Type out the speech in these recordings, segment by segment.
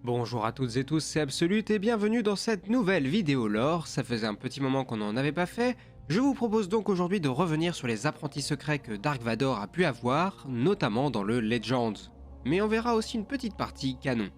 Bonjour à toutes et tous, c'est Absolute et bienvenue dans cette nouvelle vidéo lore. Ça faisait un petit moment qu'on n'en avait pas fait. Je vous propose donc aujourd'hui de revenir sur les apprentis secrets que Dark Vador a pu avoir, notamment dans le Legends. Mais on verra aussi une petite partie canon.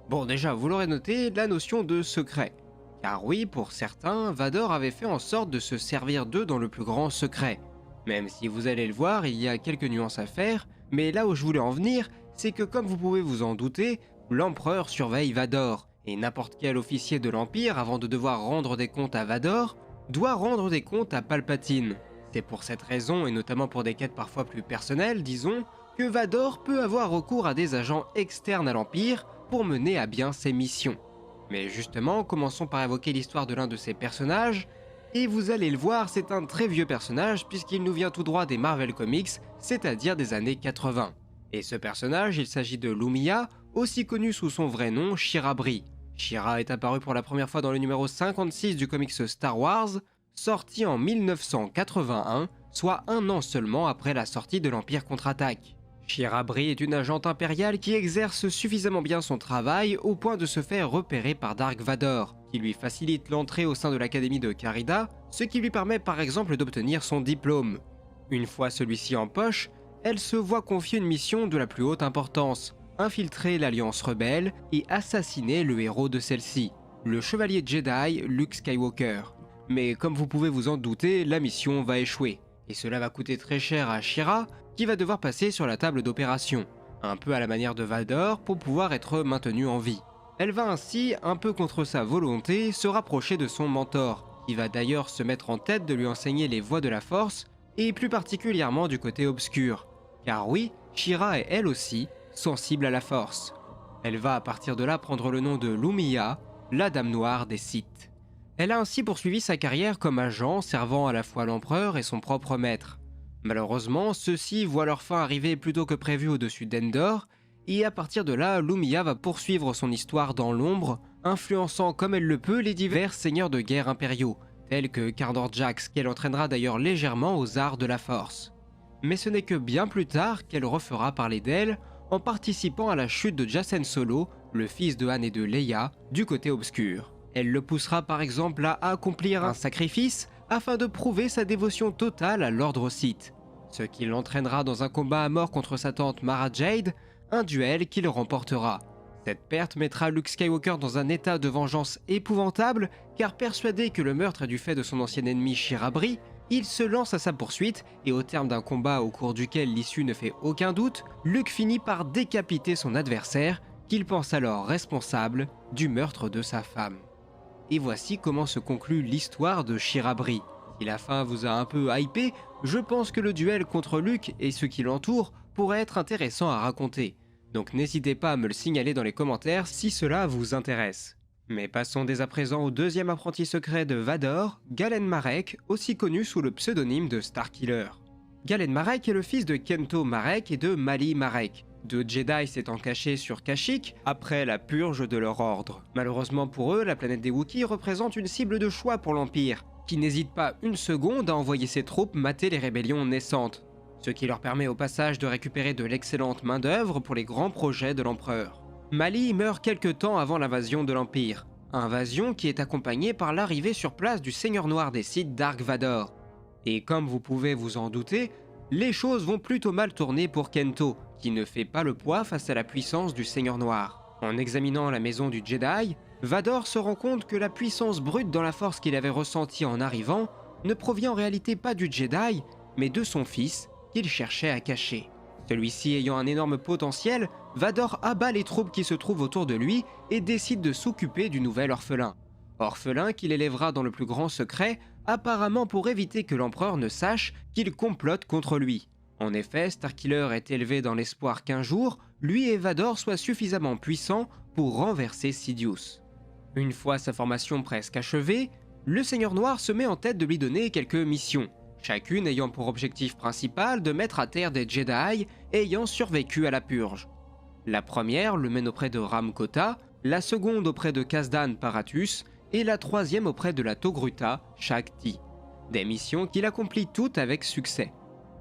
Bon, déjà, vous l'aurez noté, la notion de secret. Car oui, pour certains, Vador avait fait en sorte de se servir d'eux dans le plus grand secret. Même si vous allez le voir, il y a quelques nuances à faire, mais là où je voulais en venir, c'est que comme vous pouvez vous en douter, l'empereur surveille Vador, et n'importe quel officier de l'Empire, avant de devoir rendre des comptes à Vador, doit rendre des comptes à Palpatine. C'est pour cette raison, et notamment pour des quêtes parfois plus personnelles, disons, que Vador peut avoir recours à des agents externes à l'Empire pour mener à bien ses missions. Mais justement, commençons par évoquer l'histoire de l'un de ces personnages, et vous allez le voir, c'est un très vieux personnage puisqu'il nous vient tout droit des Marvel Comics, c'est-à-dire des années 80. Et ce personnage, il s'agit de Lumiya, aussi connu sous son vrai nom, Shira Brie. Shira est apparu pour la première fois dans le numéro 56 du comics Star Wars, sorti en 1981, soit un an seulement après la sortie de l'Empire contre-attaque. Shira Brie est une agente impériale qui exerce suffisamment bien son travail au point de se faire repérer par Dark Vador, qui lui facilite l'entrée au sein de l'académie de Carida, ce qui lui permet par exemple d'obtenir son diplôme. Une fois celui-ci en poche, elle se voit confier une mission de la plus haute importance, infiltrer l'Alliance rebelle et assassiner le héros de celle-ci, le chevalier Jedi Luke Skywalker. Mais comme vous pouvez vous en douter, la mission va échouer, et cela va coûter très cher à Shira, qui va devoir passer sur la table d'opération, un peu à la manière de Vador pour pouvoir être maintenue en vie. Elle va ainsi, un peu contre sa volonté, se rapprocher de son mentor, qui va d'ailleurs se mettre en tête de lui enseigner les voies de la force, et plus particulièrement du côté obscur. Car oui, Shira est elle aussi sensible à la force. Elle va à partir de là prendre le nom de Lumiya, la Dame Noire des Sith. Elle a ainsi poursuivi sa carrière comme agent servant à la fois l'empereur et son propre maître. Malheureusement, ceux-ci voient leur fin arriver plus tôt que prévu au-dessus d'Endor, et à partir de là, Lumiya va poursuivre son histoire dans l'ombre, influençant comme elle le peut les divers seigneurs de guerre impériaux, tels que Cardor Jax, qu'elle entraînera d'ailleurs légèrement aux arts de la force. Mais ce n'est que bien plus tard qu'elle refera parler d'elle, en participant à la chute de Jacen Solo, le fils de Han et de Leia, du côté obscur. Elle le poussera par exemple à accomplir un sacrifice afin de prouver sa dévotion totale à l'ordre Sith, ce qui l'entraînera dans un combat à mort contre sa tante Mara Jade, un duel qu'il remportera. Cette perte mettra Luke Skywalker dans un état de vengeance épouvantable, car persuadé que le meurtre est du fait de son ancien ennemi Shira Brie, il se lance à sa poursuite et au terme d'un combat au cours duquel l'issue ne fait aucun doute, Luke finit par décapiter son adversaire, qu'il pense alors responsable du meurtre de sa femme. Et voici comment se conclut l'histoire de Shira Brie. Si la fin vous a un peu hypé, je pense que le duel contre Luke et ceux qui l'entourent pourrait être intéressant à raconter. Donc n'hésitez pas à me le signaler dans les commentaires si cela vous intéresse. Mais passons dès à présent au deuxième apprenti secret de Vador, Galen Marek, aussi connu sous le pseudonyme de Starkiller. Galen Marek est le fils de Kento Marek et de Mali Marek, deux Jedi s'étant cachés sur Kashyyyk après la purge de leur ordre. Malheureusement pour eux, la planète des Wookiees représente une cible de choix pour l'Empire, qui n'hésite pas une seconde à envoyer ses troupes mater les rébellions naissantes, ce qui leur permet au passage de récupérer de l'excellente main-d'œuvre pour les grands projets de l'Empereur. Mali meurt quelque temps avant l'invasion de l'Empire, invasion qui est accompagnée par l'arrivée sur place du Seigneur Noir des Sith Dark Vador. Et comme vous pouvez vous en douter, les choses vont plutôt mal tourner pour Kento, qui ne fait pas le poids face à la puissance du Seigneur Noir. En examinant la maison du Jedi, Vador se rend compte que la puissance brute dans la force qu'il avait ressentie en arrivant ne provient en réalité pas du Jedi, mais de son fils, qu'il cherchait à cacher. Celui-ci ayant un énorme potentiel, Vador abat les troupes qui se trouvent autour de lui et décide de s'occuper du nouvel orphelin. Orphelin qu'il élèvera dans le plus grand secret, apparemment pour éviter que l'empereur ne sache qu'il complote contre lui. En effet, Starkiller est élevé dans l'espoir qu'un jour, lui et Vador soient suffisamment puissants pour renverser Sidious. Une fois sa formation presque achevée, le Seigneur Noir se met en tête de lui donner quelques missions, chacune ayant pour objectif principal de mettre à terre des Jedi ayant survécu à la purge. La première le mène auprès de Ram Kota, la seconde auprès de Kazdan Paratus et la troisième auprès de la Togruta Shakti. Des missions qu'il accomplit toutes avec succès.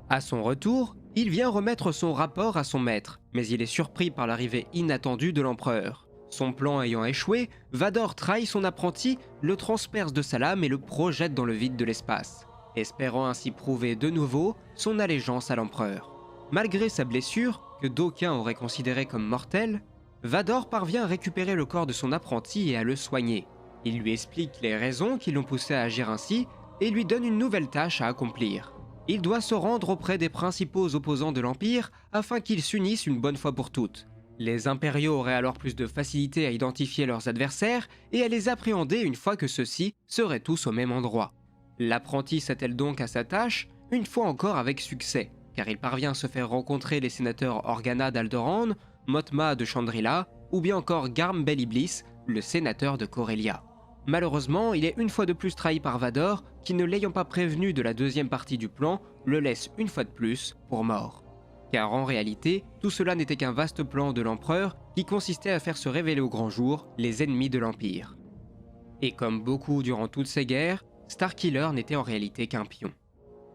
À son retour, il vient remettre son rapport à son maître, mais il est surpris par l'arrivée inattendue de l'empereur. Son plan ayant échoué, Vador trahit son apprenti, le transperce de sa lame et le projette dans le vide de l'espace, espérant ainsi prouver de nouveau son allégeance à l'empereur. Malgré sa blessure, que d'aucuns auraient considérée comme mortelle, Vador parvient à récupérer le corps de son apprenti et à le soigner. Il lui explique les raisons qui l'ont poussé à agir ainsi et lui donne une nouvelle tâche à accomplir. Il doit se rendre auprès des principaux opposants de l'Empire afin qu'ils s'unissent une bonne fois pour toutes. Les impériaux auraient alors plus de facilité à identifier leurs adversaires et à les appréhender une fois que ceux-ci seraient tous au même endroit. L'apprenti s'attelle donc à sa tâche, une fois encore avec succès, car il parvient à se faire rencontrer les sénateurs Organa d'Alderaan, Motma de Chandrila, ou bien encore Garm Bel Iblis, le sénateur de Corellia. Malheureusement, il est une fois de plus trahi par Vador, qui ne l'ayant pas prévenu de la deuxième partie du plan, le laisse une fois de plus pour mort. Car en réalité, tout cela n'était qu'un vaste plan de l'empereur qui consistait à faire se révéler au grand jour les ennemis de l'Empire. Et comme beaucoup durant toutes ces guerres, Starkiller n'était en réalité qu'un pion.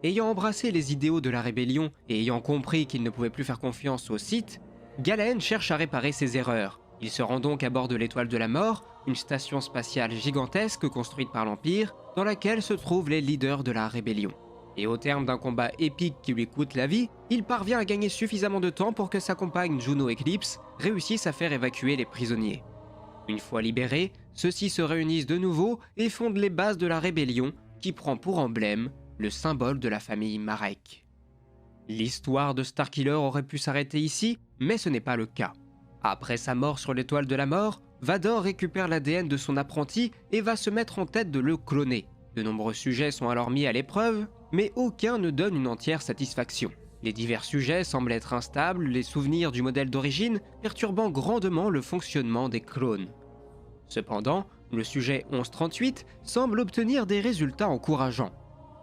Ayant embrassé les idéaux de la rébellion et ayant compris qu'il ne pouvait plus faire confiance aux Sith, Galen cherche à réparer ses erreurs. Il se rend donc à bord de l'Étoile de la Mort, une station spatiale gigantesque construite par l'Empire, dans laquelle se trouvent les leaders de la rébellion. Et au terme d'un combat épique qui lui coûte la vie, il parvient à gagner suffisamment de temps pour que sa compagne Juno Eclipse réussisse à faire évacuer les prisonniers. Une fois libérés, ceux-ci se réunissent de nouveau et fondent les bases de la rébellion qui prend pour emblème le symbole de la famille Marek. L'histoire de Starkiller aurait pu s'arrêter ici, mais ce n'est pas le cas. Après sa mort sur l'Étoile de la Mort, Vador récupère l'ADN de son apprenti et va se mettre en tête de le cloner. De nombreux sujets sont alors mis à l'épreuve, mais aucun ne donne une entière satisfaction. Les divers sujets semblent être instables, les souvenirs du modèle d'origine perturbant grandement le fonctionnement des clones. Cependant, le sujet 1138 semble obtenir des résultats encourageants.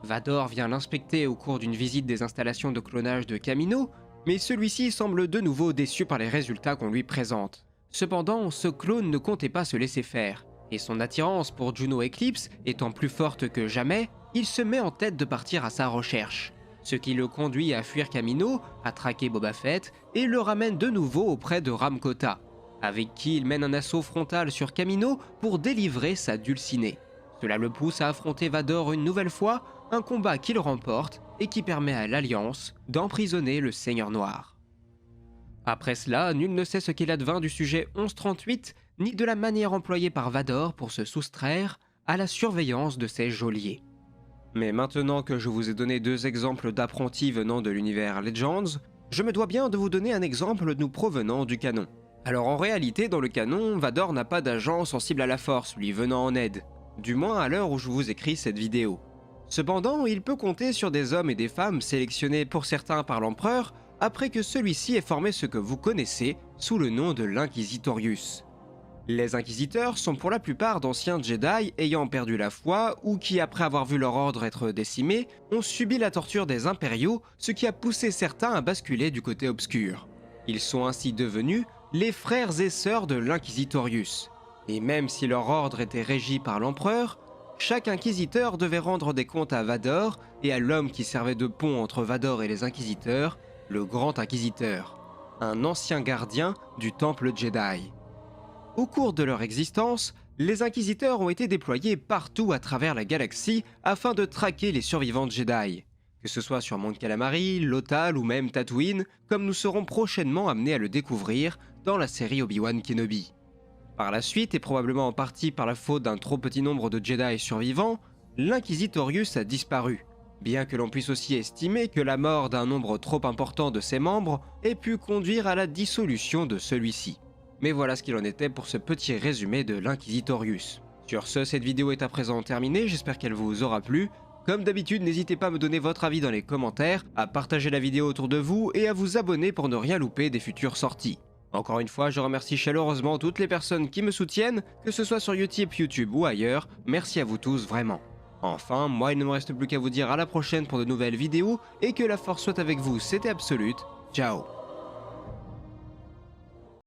Vador vient l'inspecter au cours d'une visite des installations de clonage de Kamino, mais celui-ci semble de nouveau déçu par les résultats qu'on lui présente. Cependant, ce clone ne comptait pas se laisser faire, et son attirance pour Juno Eclipse étant plus forte que jamais, il se met en tête de partir à sa recherche. Ce qui le conduit à fuir Kamino, à traquer Boba Fett, et le ramène de nouveau auprès de Ram Kota, avec qui il mène un assaut frontal sur Kamino pour délivrer sa dulcinée. Cela le pousse à affronter Vador une nouvelle fois, un combat qu'il remporte et qui permet à l'Alliance d'emprisonner le Seigneur Noir. Après cela, nul ne sait ce qu'il advint du sujet 1138, ni de la manière employée par Vador pour se soustraire à la surveillance de ses geôliers. Mais maintenant que je vous ai donné deux exemples d'apprentis venant de l'univers Legends, je me dois bien de vous donner un exemple nous provenant du canon. Alors en réalité, dans le canon, Vador n'a pas d'agent sensible à la force lui venant en aide, du moins à l'heure où je vous écris cette vidéo. Cependant, il peut compter sur des hommes et des femmes sélectionnés pour certains par l'empereur après que celui-ci ait formé ce que vous connaissez sous le nom de l'Inquisitorius. Les inquisiteurs sont pour la plupart d'anciens Jedi ayant perdu la foi ou qui, après avoir vu leur ordre être décimé, ont subi la torture des impériaux, ce qui a poussé certains à basculer du côté obscur. Ils sont ainsi devenus les frères et sœurs de l'Inquisitorius. Et même si leur ordre était régi par l'empereur, chaque inquisiteur devait rendre des comptes à Vador et à l'homme qui servait de pont entre Vador et les inquisiteurs, le Grand Inquisiteur, un ancien gardien du Temple Jedi. Au cours de leur existence, les inquisiteurs ont été déployés partout à travers la galaxie afin de traquer les survivants de Jedi, que ce soit sur Mont Calamari, Lothal ou même Tatooine, comme nous serons prochainement amenés à le découvrir dans la série Obi-Wan Kenobi. Par la suite, et probablement en partie par la faute d'un trop petit nombre de Jedi survivants, l'Inquisitorius a disparu, bien que l'on puisse aussi estimer que la mort d'un nombre trop important de ses membres ait pu conduire à la dissolution de celui-ci. Mais voilà ce qu'il en était pour ce petit résumé de l'Inquisitorius. Sur ce, cette vidéo est à présent terminée, j'espère qu'elle vous aura plu. Comme d'habitude, n'hésitez pas à me donner votre avis dans les commentaires, à partager la vidéo autour de vous et à vous abonner pour ne rien louper des futures sorties. Encore une fois, je remercie chaleureusement toutes les personnes qui me soutiennent, que ce soit sur Utip, YouTube ou ailleurs, merci à vous tous vraiment. Enfin, moi il ne me reste plus qu'à vous dire à la prochaine pour de nouvelles vidéos, et que la force soit avec vous, c'était Absolute, ciao.